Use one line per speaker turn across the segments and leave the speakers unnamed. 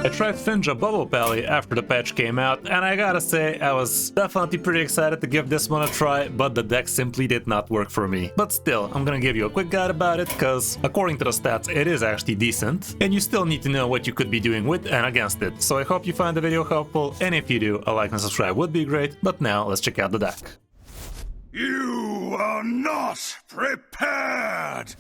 I tried Finja Bubble Pally after the patch came out, and I gotta say, I was definitely pretty excited to give this one a try, but the deck simply did not work for me. But still, I'm gonna give you a quick guide about it, cause according to the stats, it is actually decent, and you still need to know what you could be doing with and against it. So I hope you find the video helpful, and if you do, a like and subscribe would be great. But now, let's check out the deck.
You are not prepared!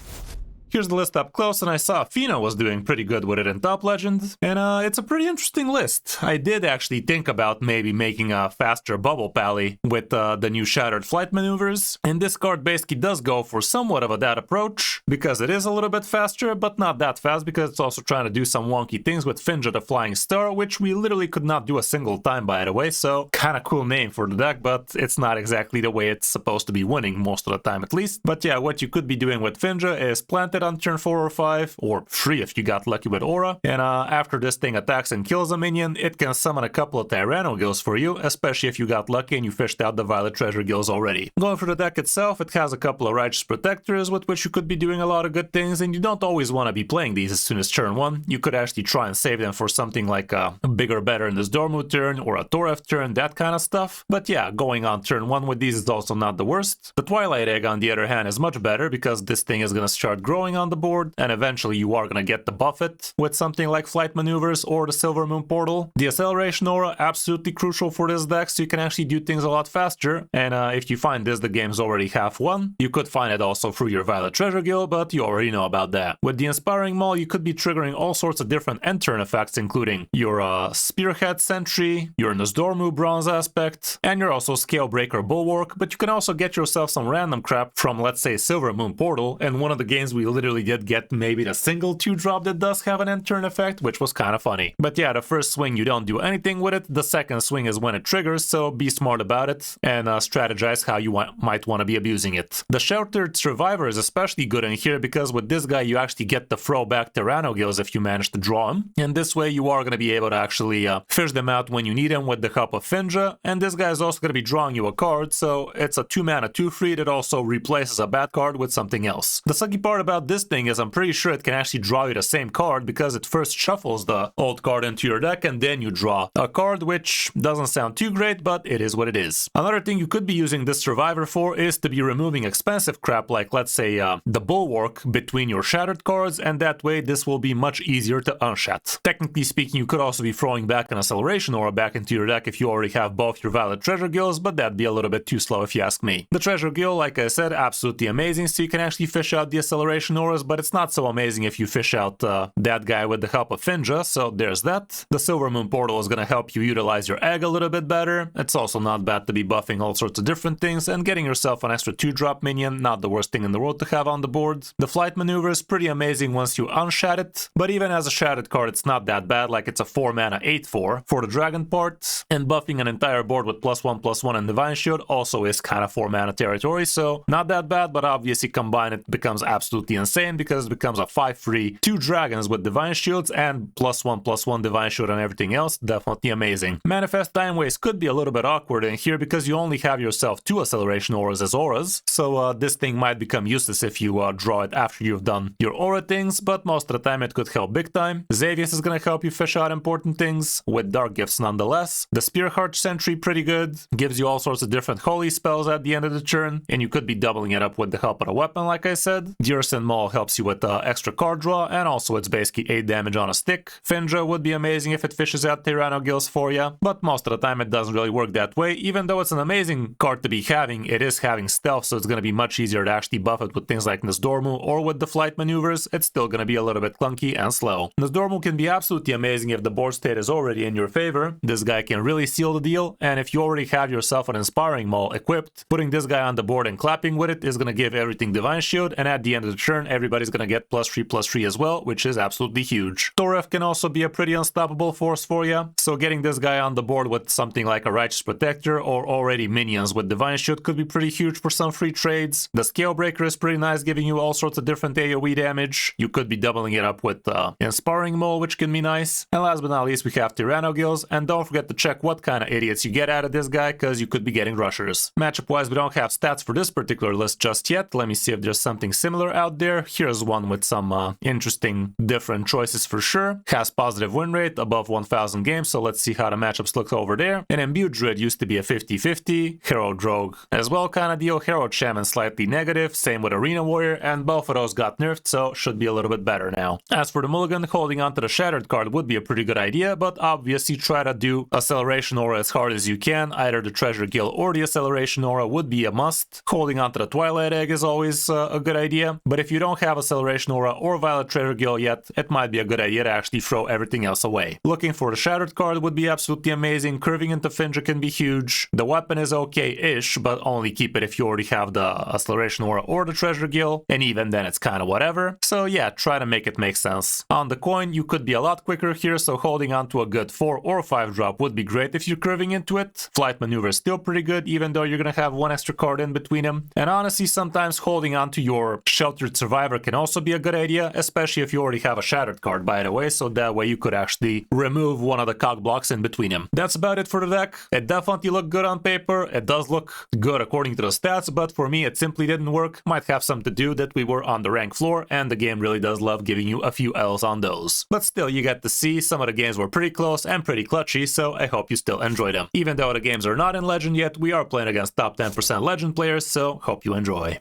Here's the list up close, and I saw Fina was doing pretty good with it in Top Legend, and it's a pretty interesting list. I did actually think about maybe making a faster Bubble Pally with the new Shattered Flight maneuvers, and this card basically does go for somewhat of that approach, because it is a little bit faster, but not that fast, because it's also trying to do some wonky things with Finja the Flying Star, which we literally could not do a single time, by the way, so kinda cool name for the deck, but it's not exactly the way it's supposed to be winning most of the time at least. But yeah, what you could be doing with Finja is plant it on turn 4 or 5, or 3 if you got lucky with Aura, and after this thing attacks and kills a minion, it can summon a couple of Tyranno Gills for you, especially if you got lucky and you fished out the Violet Treasure Gills already. Going for the deck itself, it has a couple of Righteous Protectors with which you could be doing a lot of good things, and you don't always want to be playing these as soon as turn 1. You could actually try and save them for something like a bigger better in this Dormu turn, or a Toref turn, that kind of stuff. But yeah, going on turn 1 with these is also not the worst. The Twilight Egg, on the other hand, is much better, because this thing is going to start growing on the board, and eventually you are going to get the Buffet with something like Flight Maneuvers or the Silver Moon Portal. The Acceleration Aura, absolutely crucial for this deck, so you can actually do things a lot faster, and if you find this the game's already half won, you could find it also through your Violet Treasure Guild, but you already know about that. With the Inspiring Maul, you could be triggering all sorts of different end turn effects, including your Spearhead Sentry, your Nozdormu Bronze aspect, and your also Scalebreaker Bulwark, but you can also get yourself some random crap from, let's say, Silver Moon Portal, and one of the games we literally did get maybe the single 2-drop that does have an end turn effect, which was kind of funny. But yeah, the first swing you don't do anything with it, the second swing is when it triggers, so be smart about it, and strategize how you might want to be abusing it. The Sheltered Survivor is especially good in here, because with this guy you actually get the throwback Tyranno Gills if you manage to draw him, and this way you are going to be able to actually fish them out when you need them with the help of Finja, and this guy is also going to be drawing you a card, so it's a 2-mana 2/3 that also replaces a bad card with something else. The sucky part about this thing is I'm pretty sure it can actually draw you the same card, because it first shuffles the old card into your deck and then you draw a card, which doesn't sound too great, but it is what it is. Another thing you could be using this Survivor for is to be removing expensive crap, like let's say the Bulwark between your Shattered cards, and that way this will be much easier to unshat. Technically speaking, you could also be throwing back an Acceleration Aura back into your deck if you already have both your Violet Treasure Gills, but that'd be a little bit too slow if you ask me. The Treasure Gill, like I said, absolutely amazing, so you can actually fish out the Acceleration Auras, but it's not so amazing if you fish out that guy with the help of Finja, so there's that. The Silver Moon Portal is going to help you utilize your egg a little bit better. It's also not bad to be buffing all sorts of different things, and getting yourself an extra 2-drop minion, not the worst thing in the world to have on the board. The Flight Maneuver is pretty amazing once you unshat it, but even as a shattered card it's not that bad, like it's a 4-mana 8/4 for the dragon part, and buffing an entire board with +1/+1 and Divine Shield also is kind of 4-mana territory, so not that bad, but obviously combined it becomes absolutely insane, because it becomes a 5/3 2 dragons with Divine Shields and +1/+1 Divine Shield and everything else. Definitely amazing. Manifest Time Waste could be a little bit awkward in here, because you only have yourself 2 Acceleration Auras as auras, so this thing might become useless if you draw it after you've done your aura things, but most of the time it could help big time. Xavius is going to help you fish out important things, with Dark Gifts nonetheless. The Spearheart Sentry pretty good, gives you all sorts of different holy spells at the end of the turn, and you could be doubling it up with the help of a weapon, like I said. The Urson Maul helps you with extra card draw, and also it's basically 8 damage on a stick. Finja would be amazing if it fishes out Tyranno Gills for you, but most of the time it doesn't really work that way. Even though it's an amazing card to be having, it is having stealth, so it's going to be much easier to actually buff it with things like Nozdormu or with the Flight Maneuvers. It's still going to be a little bit clunky and slow. Nozdormu can be absolutely amazing if the board state is already in your favor. This guy can really seal the deal, and if you already have yourself an Inspiring Maul equipped, putting this guy on the board and clapping with it is going to give everything Divine Shield, and at the end of the turn everybody's going to get +3/+3 as well, which is absolutely huge. Toref can also be a pretty unstoppable force for you, so getting this guy on the board with something like a Righteous Protector or already minions with Divine Shield could be pretty huge for some free trades. The Scalebreaker is pretty nice, giving you all sorts of different AoE damage. You could be doubling it up with Inspiring Maul, which can be nice. And last but not least, we have Tyranno Gills, and don't forget to check what kind of idiots you get out of this guy, because you could be getting rushers. Matchup wise, we don't have stats for this particular list just yet. Let me see if there's something similar out there. there. Here's one with some interesting different choices for sure. Has positive win rate above 1000 games, so let's see how the matchups look over there. And Imbued Druid used to be a 50-50. Hero Rogue as well kind of deal. Hero Shaman slightly negative, same with Arena Warrior, and both of those got nerfed, so should be a little bit better now. As for the mulligan, holding on to the Shattered card would be a pretty good idea, but obviously try to do Acceleration Aura as hard as you can. Either the Treasure Guild or the Acceleration Aura would be a must. Holding on to the Twilight Egg is always a good idea, but if you don't have Acceleration Aura or Violet Treasure Guild yet, it might be a good idea to actually throw everything else away. Looking for the Shattered card would be absolutely amazing. Curving into Finja can be huge. The weapon is okay-ish, but only keep it if you already have the Acceleration Aura or the Treasure Guild, and even then it's kind of whatever. So yeah, try to make it make sense. On the coin, you could be a lot quicker here, so holding on to a good 4 or 5 drop would be great if you're curving into it. Flight Maneuver is still pretty good, even though you're gonna have one extra card in between them. And honestly, sometimes holding on to your Sheltered Survivor can also be a good idea, especially if you already have a Shattered card, by the way, so that way you could actually remove one of the cog blocks in between them. That's about it for the deck. It definitely looked good on paper. It does look good according to the stats, but for me it simply didn't work. Might have something to do that we were on the rank floor, and the game really does love giving you a few L's on those. But still, you get to see some of the games were pretty close and pretty clutchy, so I hope you still enjoy them. Even though the games are not in Legend yet, we are playing against top 10% Legend players, so hope you enjoy.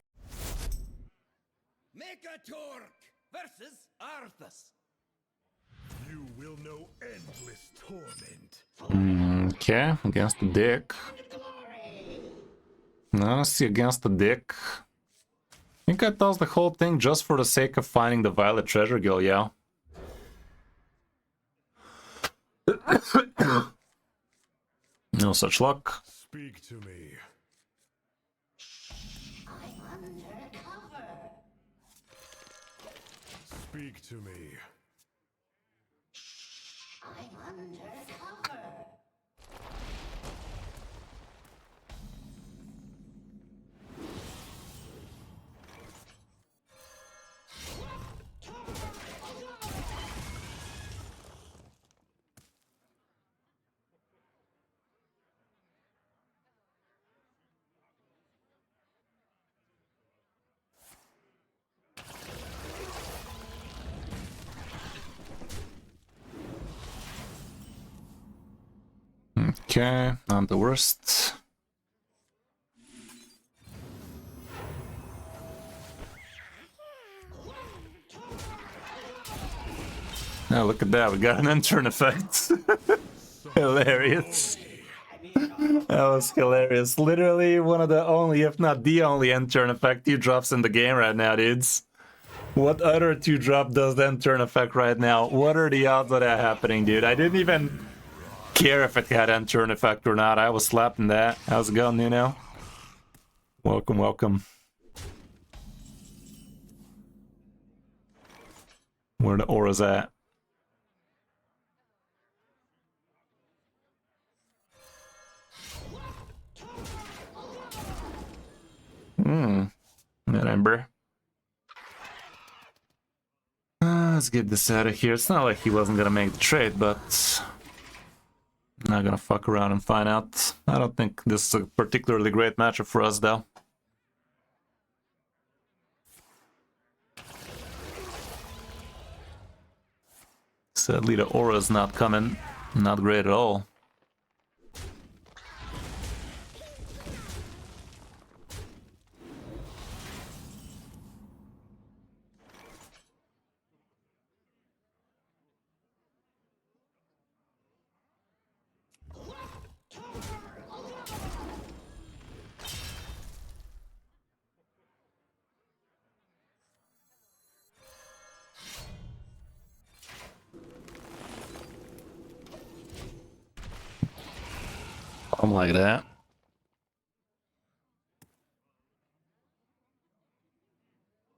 Megatork versus Arthas.
You will know endless torment.
Okay, against the Dick. Honestly, against the Dick. I think I tossed the whole thing just for the sake of finding the Violet Treasure Guild, yeah. No such luck.
Speak to me. Speak to me.
Okay, not the worst. Oh, look at that, we got an intern effect. Hilarious. That was hilarious. Literally one of the only, if not the only intern effect 2-drops in the game right now, dudes. What other 2-drop does the intern effect right now? What are the odds of that happening, dude? I didn't even care if it had intern effect or not. I was slapping that. How's it going, Nuno? Welcome, welcome. Where the auras at? Remember. Let's get this out of here. It's not like he wasn't gonna make the trade, but not gonna fuck around and find out. I don't think this is a particularly great matchup for us, though. Sadly, the aura's not coming. Not great at all. Something like that.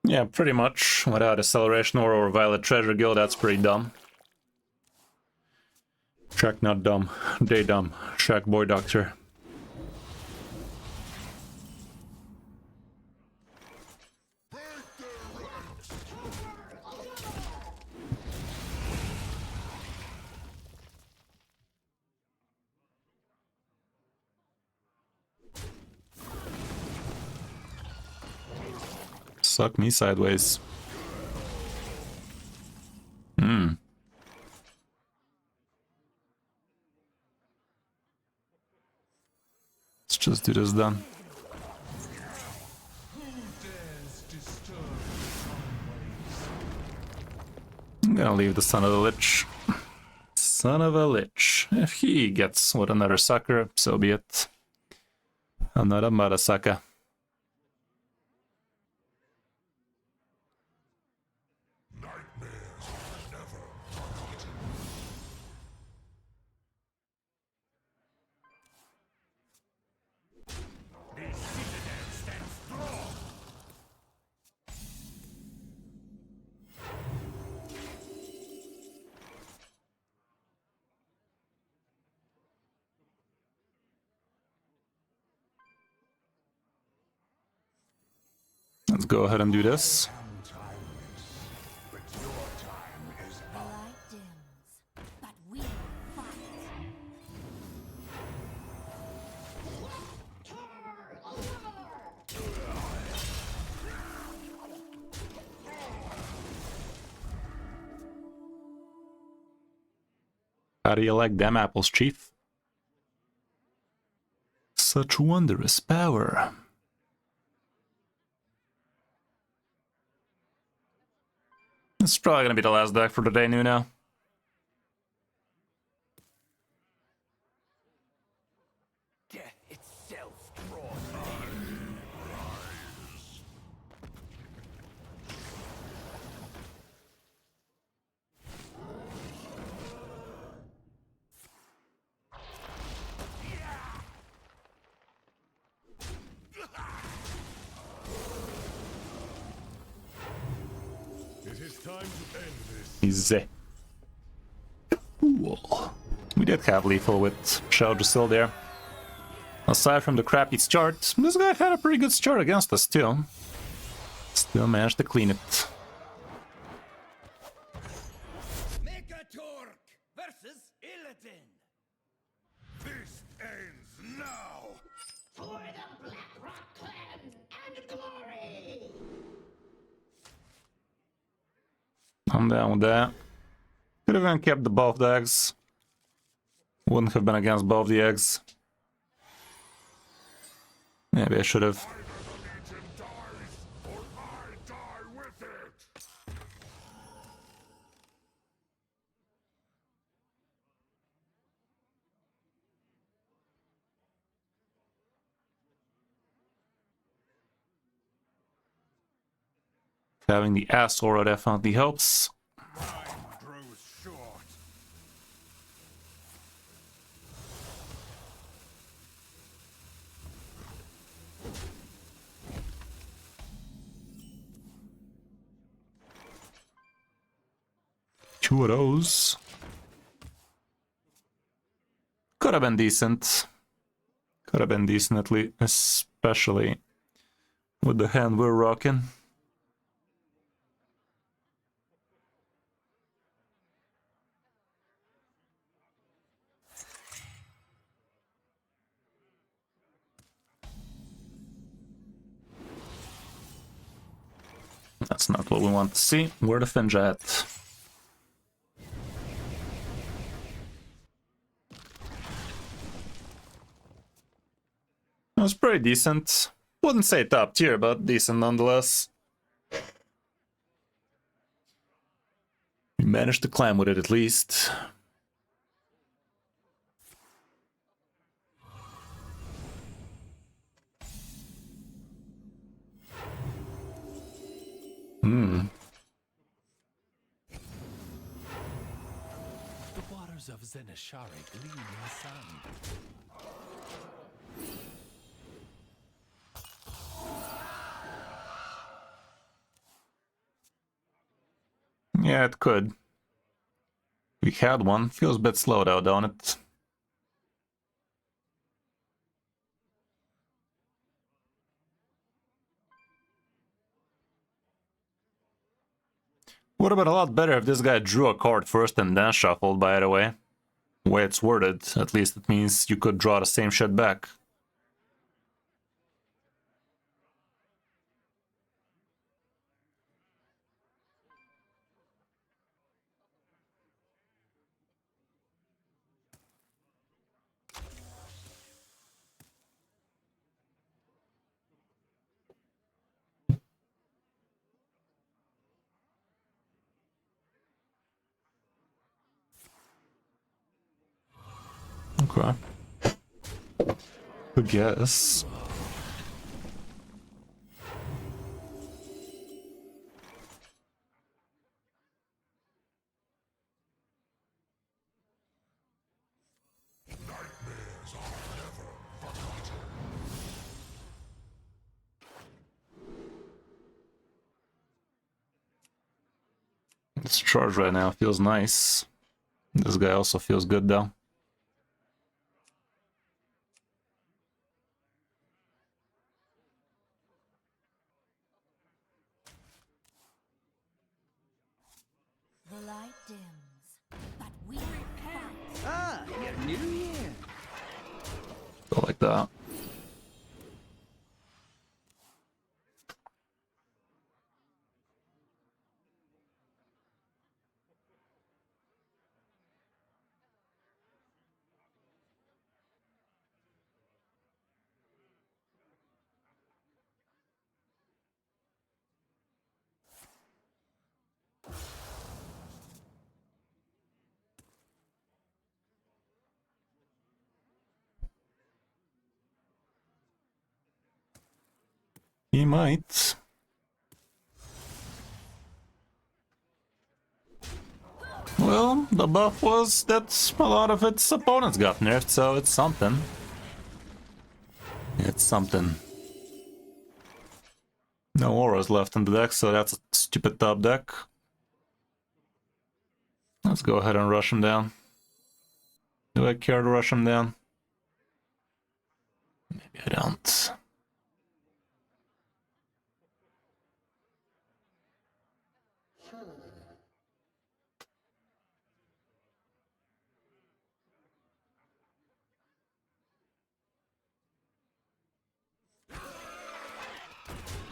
Yeah, pretty much. Without Acceleration or Violet Treasure Guild, that's pretty dumb. Check not dumb. They dumb. Check boy doctor. Suck me sideways. Hmm. Let's just do this then. I'm gonna leave the son of the lich. Son of a lich. If he gets with another sucker, so be it. Another mother sucker. Let's go ahead and do this.
The light dims, but we fight.
How do you like them apples, Chief? Such wondrous power. This is probably gonna be the last deck for today, Nuno.
Death itself draws.
It is time to end this.
Easy. Cool. We did have lethal with Shell still there. Aside from the crappy start, this guy had a pretty good start against us too. Still managed to clean it.
Megatork versus Illidan.
This ends now.
For the Black Rock clan and glory!
I'm down with that. Could have even kept the both the eggs. Wouldn't have been against both the eggs. Maybe I should have.
Either the Legion dies, or I die with it.
Having the ass aura definitely helps.
Time grows short.
Two of those. Could have been decent. Could have been decently, especially with the hand we're rocking. That's not what we want to see. Where the Finja at? It was pretty decent. Wouldn't say top tier, but decent nonetheless. We managed to climb with it at least.
The waters of Zenishari gleam in the sun.
Yeah, it could. We had one. Feels a bit slow though, don't it? Would have been a lot better if this guy drew a card first and then shuffled, by the way. The way it's worded, at least it means you could draw the same shit back. Okay. I guess. This charge right now feels nice. This guy also feels good though.
The light dims, but we fight.
Ah, you're new here.
Go like that. He might. Well, the buff was that a lot of its opponents got nerfed, so it's something. It's something. No auras left in the deck, so that's a stupid top deck. Let's go ahead and rush him down. Do I care to rush him down? Maybe I don't.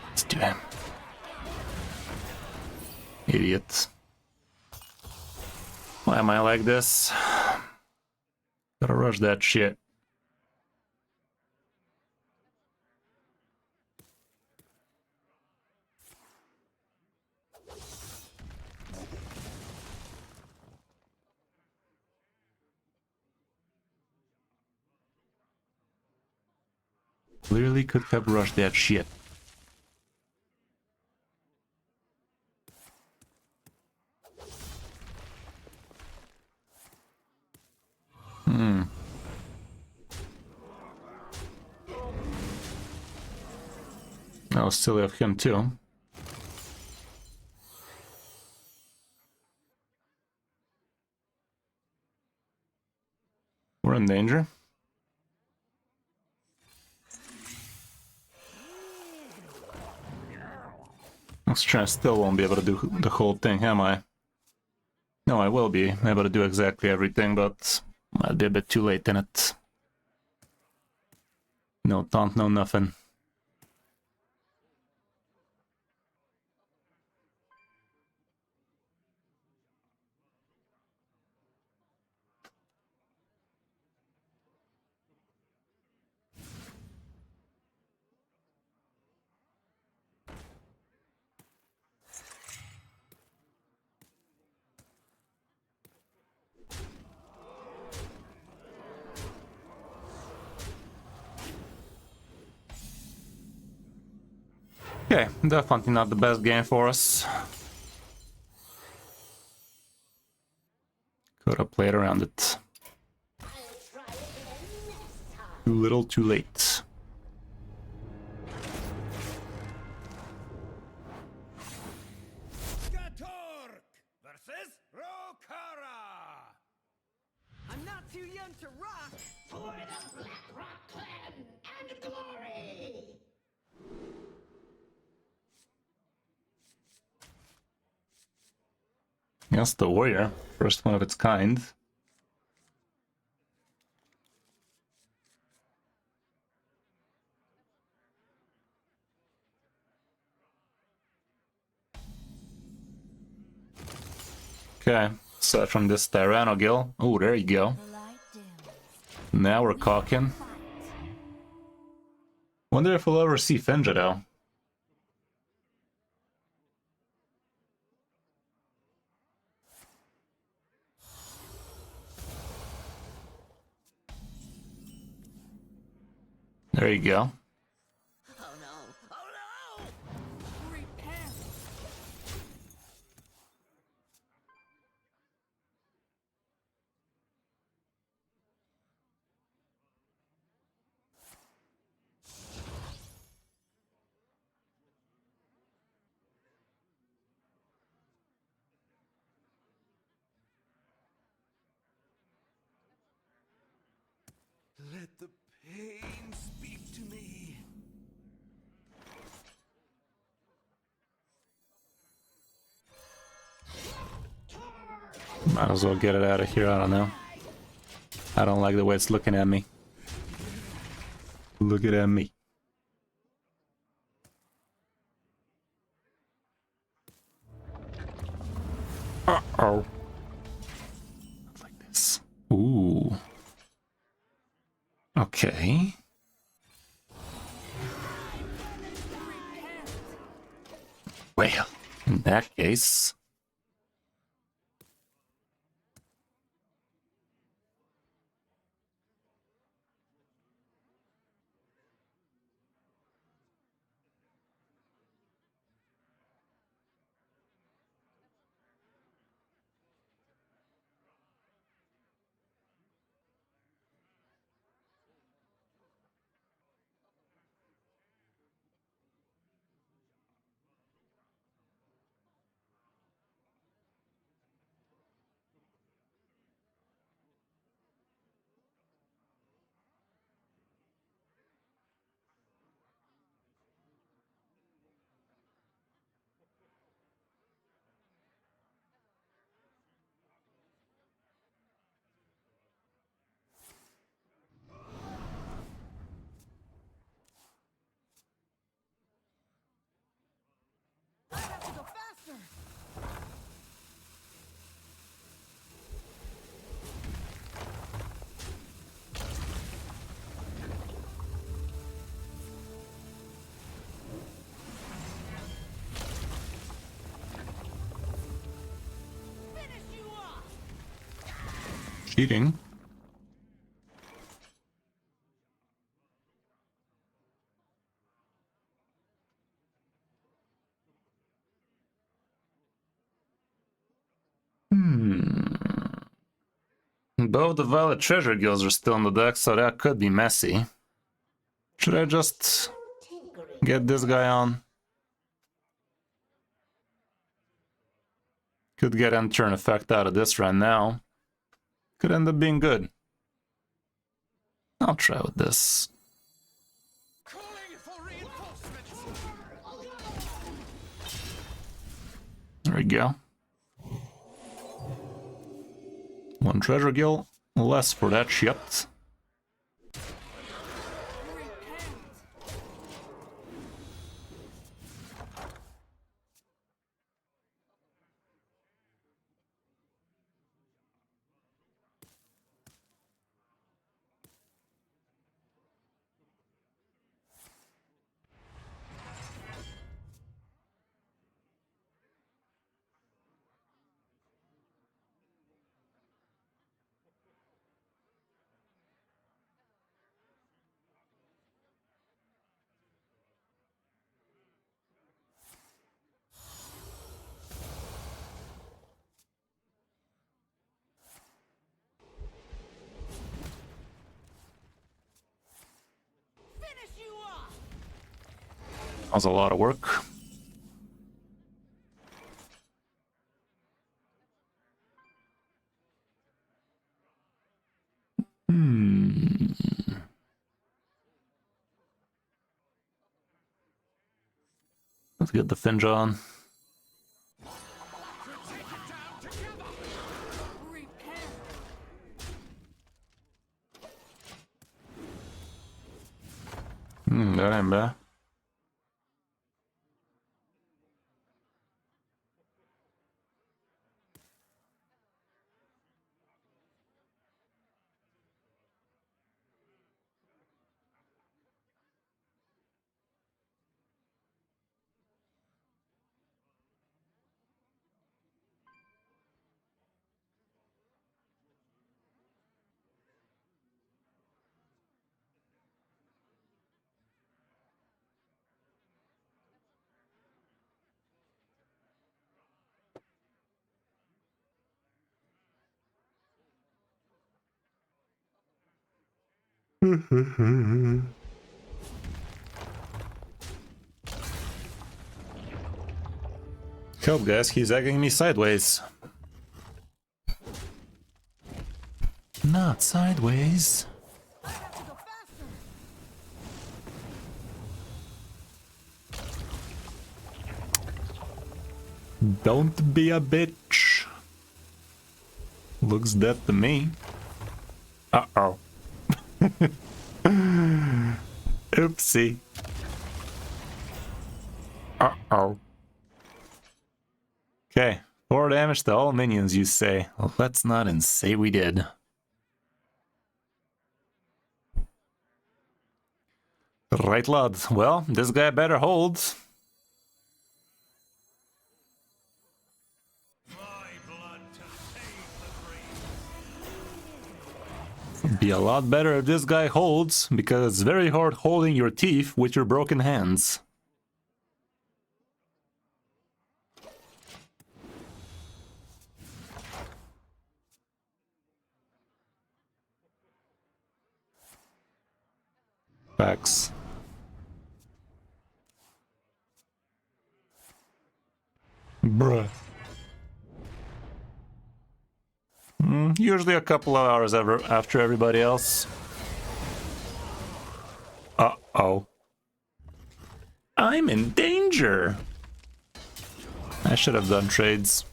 Let's do him. Idiot. Why am I like this? Gotta rush that shit. Clearly could have rushed that shit. I was silly of him too. We're in danger. I still won't be able to do the whole thing, am I? No, I will be able to do exactly everything, but I'll be a bit too late in it. No taunt, no nothing. Okay, definitely not the best game for us. Could have played around it. Too little, too late.
Skatork versus Rokara. I'm not too young to rock.
For the Black Rock Clan and glory!
Yes, the warrior. First one of its kind. Okay, so from this Tyrannogill. Oh, there you go.
The light dims.
Now we're cocking.
Fight.
Wonder if we'll ever see Finja though. There you go.
Oh no! Oh no!
Prepare.
Let the pain speak to me.
Might as well get it out of here, I don't know. I don't like the way it's looking at me. Look at me. Uh-oh. Like this. Ooh. Okay. Well, in that case...
I have to go faster. Finish you off.
Cheating. Both the Violet Treasure Guilds are still in the deck, so that could be messy. Should I just get this guy on? Could get end turn effect out of this right now. Could end up being good. I'll try with this.
Calling for reinforcements.
There we go. One treasure guild less for that shit.
Finish you off.
That was a lot of work. Let's get the Finja on. That ain't bad. Help, guys, he's egging me sideways. Not sideways.
I have to go faster.
Don't be a bitch. Looks dead to me. Uh-oh. Oopsie. Uh-oh. Okay, 4 damage to all minions, you say. Well, let's not and say we did. Right, lad. Well, this guy better hold. Be a lot better if this guy holds, because it's very hard holding your teeth with your broken hands. Facts. Bruh. Usually a couple of hours after everybody else. Uh-oh. I'm in danger! I should have done trades.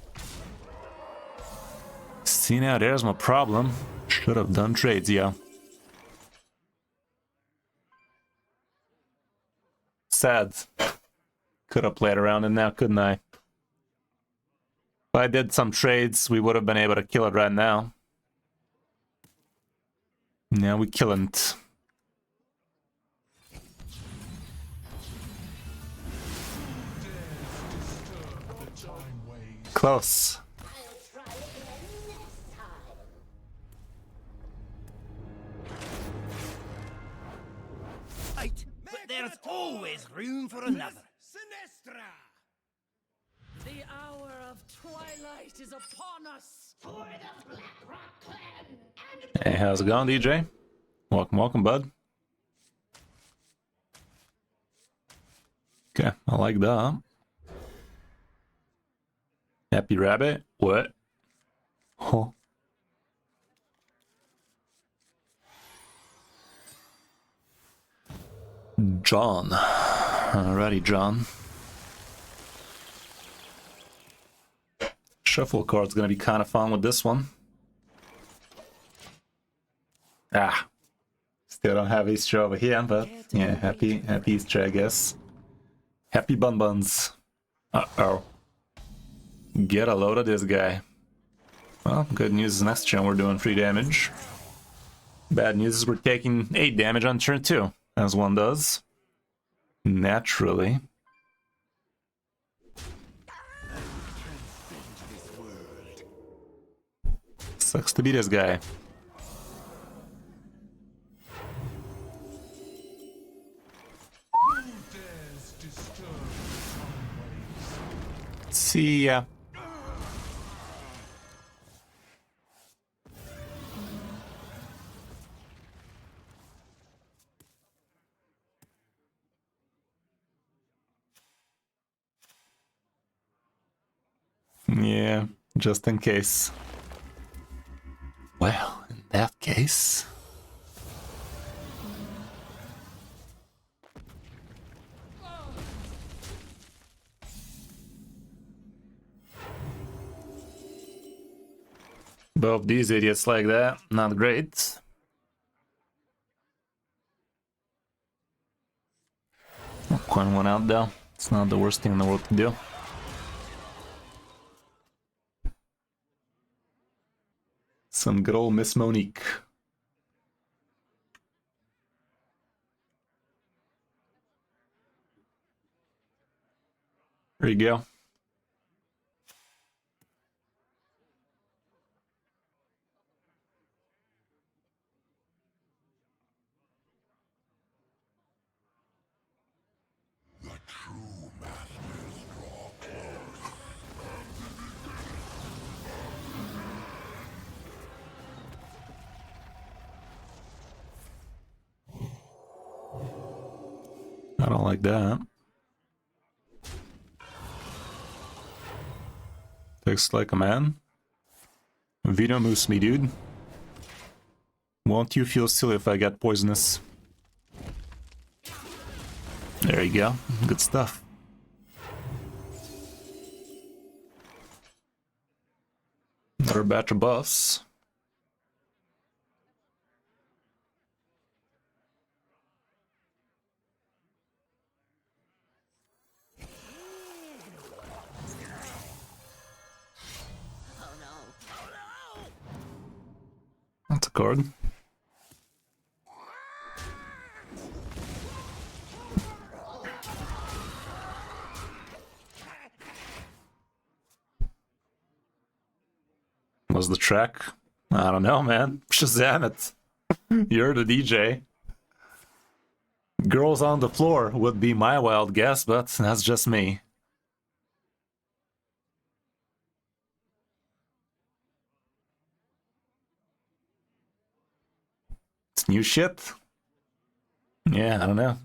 See, now there's my problem. Should have done trades, yeah. Sad. Could have played around it now, couldn't I? If I did some trades, we would have been able to kill it right now. Now we killn't. Close.
I'll try again next time.
Right, but there's always room for another.
Sinistra!
The hour of twilight is upon us.
For the Blackrock clan and
Hey, how's it going, DJ? Welcome, welcome, bud. Okay, I like that. Happy rabbit? What? Huh? John. Alrighty, John. Shuffle card's gonna be kind of fun with this one. Ah. Still don't have Easter over here, but yeah, happy Easter, I guess. Happy bun buns. Uh-oh. Get a load of this guy. Well, good news is next turn we're doing 3 damage. Bad news is we're taking 8 damage on turn 2, as one does. Naturally. Sucks to be this guy. See ya. Yeah, just in case. Well, in that case... Both these idiots like that, not great. Coin one out though, it's not the worst thing in the world to do. Some good old Miss Monique. There you go.
The true masters draw close.
I don't like that. Takes like a man. Venomoose me, dude. Won't you feel silly if I get poisonous? There you go. Good stuff. Another batch of buffs. That's a card. Was the track? I don't know, man. Shazam it. You're the DJ. Girls on the floor would be my wild guess, but that's just me. It's new shit. Yeah, I don't know.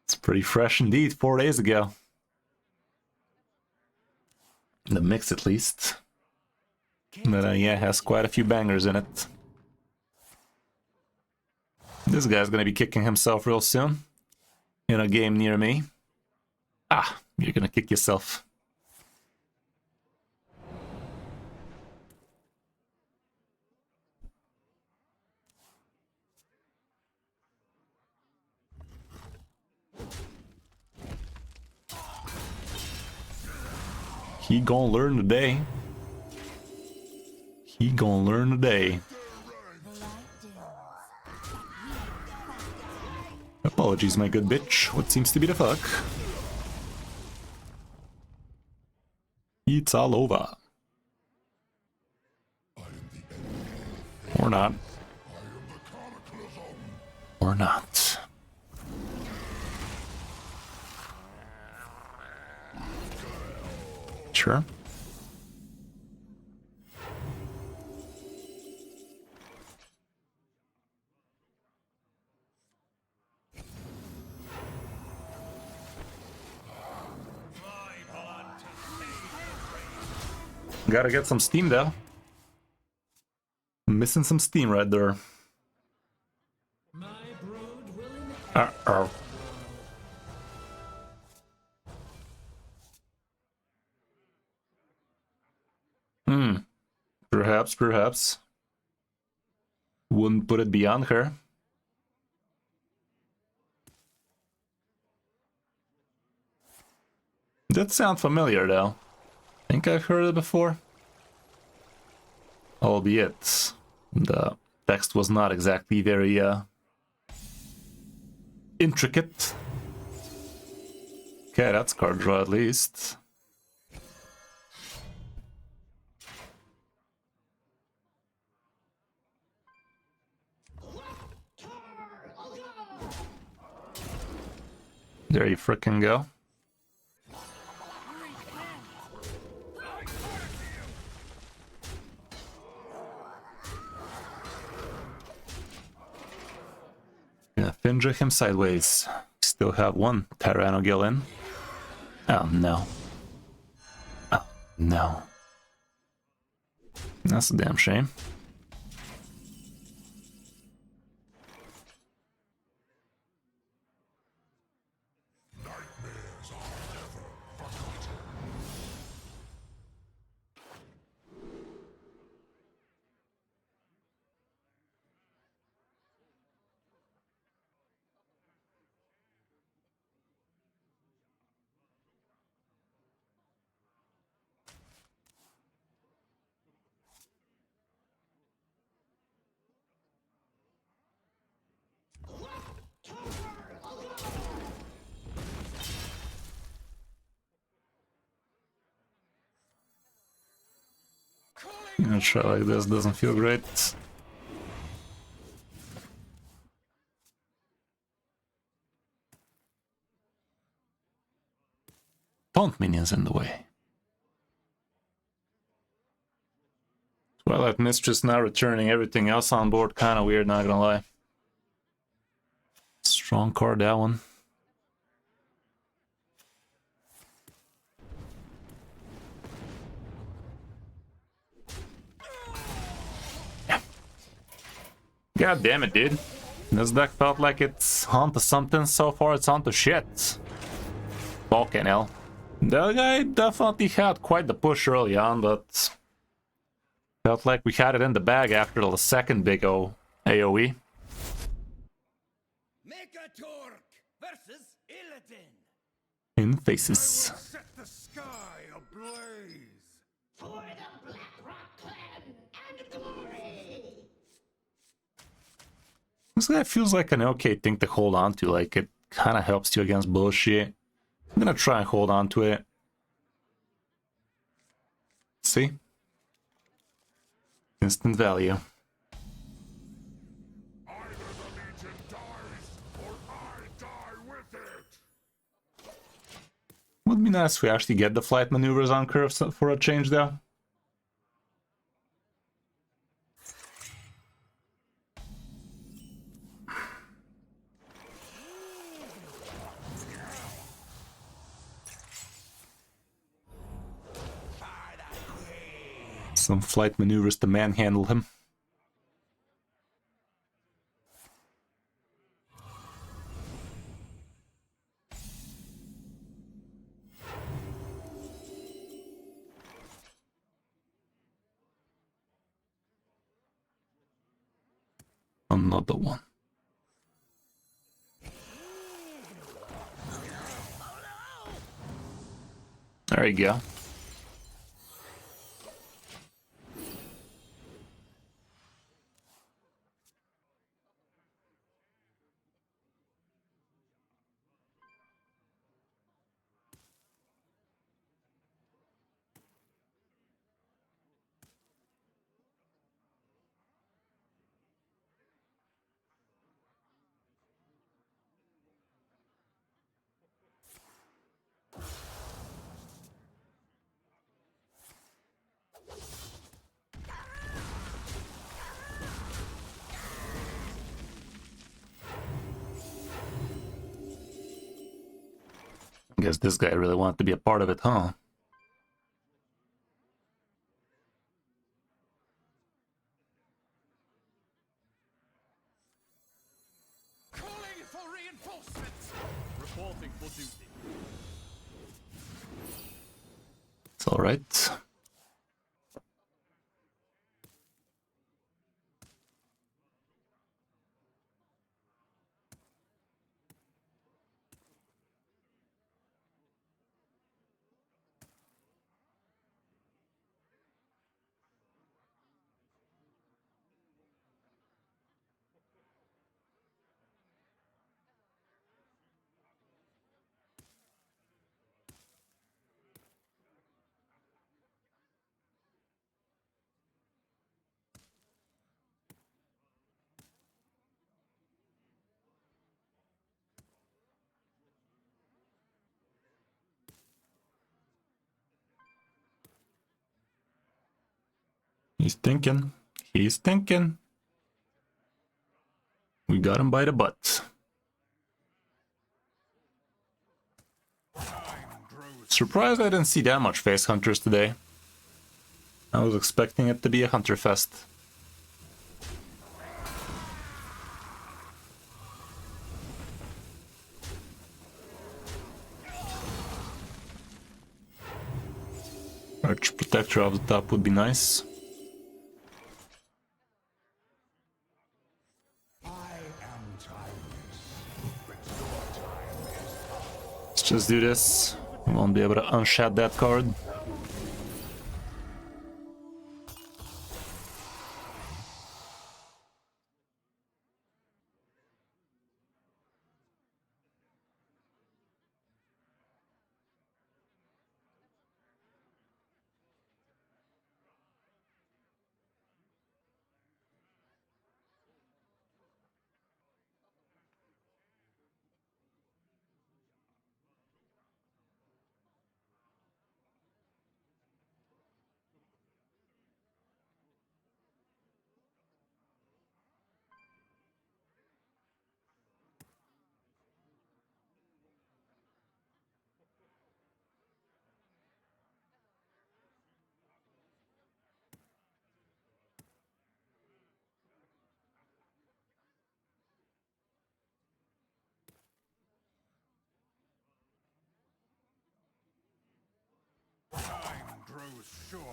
It's pretty fresh indeed, 4 days ago. The mix, at least. But yeah, has quite a few bangers in it. This guy's gonna be kicking himself real soon. In a game near me. Ah, you're gonna kick yourself. He gonna learn today. He gonna learn today. Apologies, my good bitch. What seems to be the fuck? It's all over. Or not. Or not. Sure. Gotta get some steam though. I'm missing some steam right there. Uh-oh. Perhaps. Wouldn't put it beyond her. That sounds familiar though. Think I've heard it before. Albeit the text was not exactly very intricate. Okay, that's card draw at least. There you frickin' go. Gonna Finja him sideways. Still have one Tyrannogill in. Oh no. Oh no. That's a damn shame. A try like this doesn't feel great. Taunt minions in the way. Twilight Mistress now returning everything else on board, kinda weird, not gonna lie. Strong card, that one. Yeah. God damn it, dude. This deck felt like it's onto something. So far, it's onto shit. Fucking hell. That guy definitely had quite the push early on, but felt like we had it in the bag after the second big AoE.
Megatork versus Illidan.
In the
I
faces.
will set the sky ablaze.
For the Blackrock clan and glory!
This guy feels like an okay thing to hold on to. Like, it kind of helps you against bullshit. I'm gonna try and hold on to it. See? Instant value.
Either the Legion dies, or I die with it!
Would be nice if we actually get the flight maneuvers on curves for a change, though. Some flight maneuvers to manhandle him. Another one. There you go. I guess this guy really wanted to be a part of it, huh?
Calling for reinforcements. Reporting for duty.
It's alright. He's thinking. He's thinking. We got him by the butt. Surprised I didn't see that much face hunters today. I was expecting it to be a hunter fest. Arch Protector off the top would be nice. Let's just do this. We won't be able to unshat that card.
arrows short.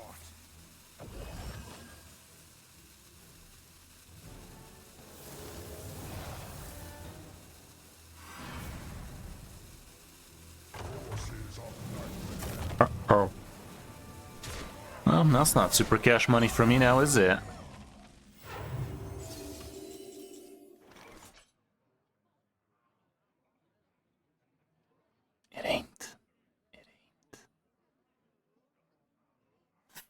Forces of night.
Oh. Well, that's not super cash money for me now, is it? It ain't.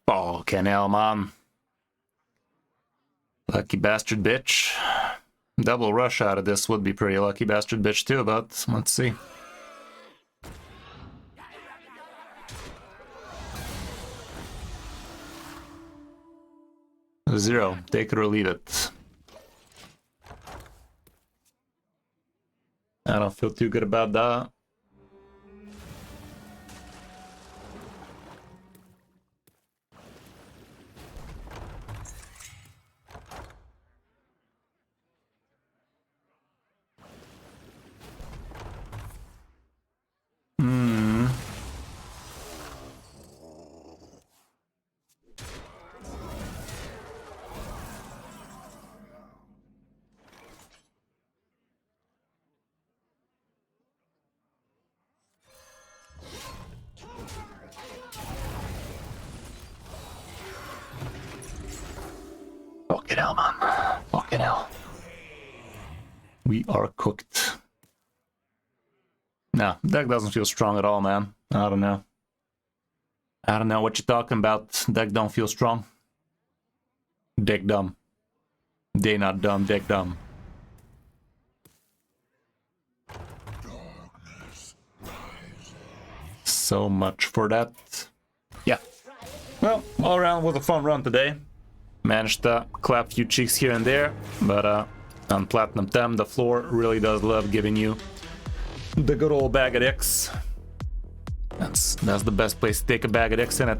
Fucking hell, man. Lucky bastard bitch. Double rush out of this would be pretty lucky bastard bitch too, but let's see. Zero. Take it or leave it. I don't feel too good about that. Fucking hell, man. Fucking hell. We are cooked. No, deck doesn't feel strong at all, man. I don't know. I don't know what you're talking about. Deck don't feel strong. Deck dumb. They not dumb, deck dumb. So much for that. Yeah. Well, all around was a fun run today. Managed to clap a few cheeks here and there, but on Platinum 10, the floor really does love giving you the good old bag of dicks. That's the best place to take a bag of dicks in it.